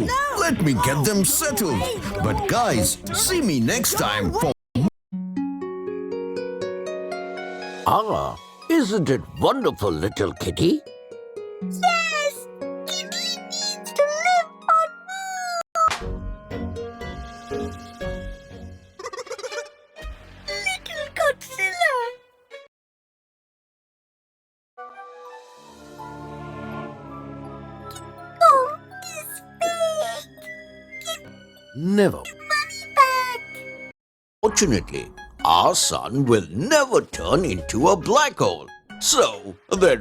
No! Let me get them settled. But guys, see me next time for... Ah, isn't it wonderful, little kitty? Yes! Kitty needs to live on more! Little Godzilla! Kong is fake! Never. Money back! Fortunately, our sun will never turn into a black hole. So, there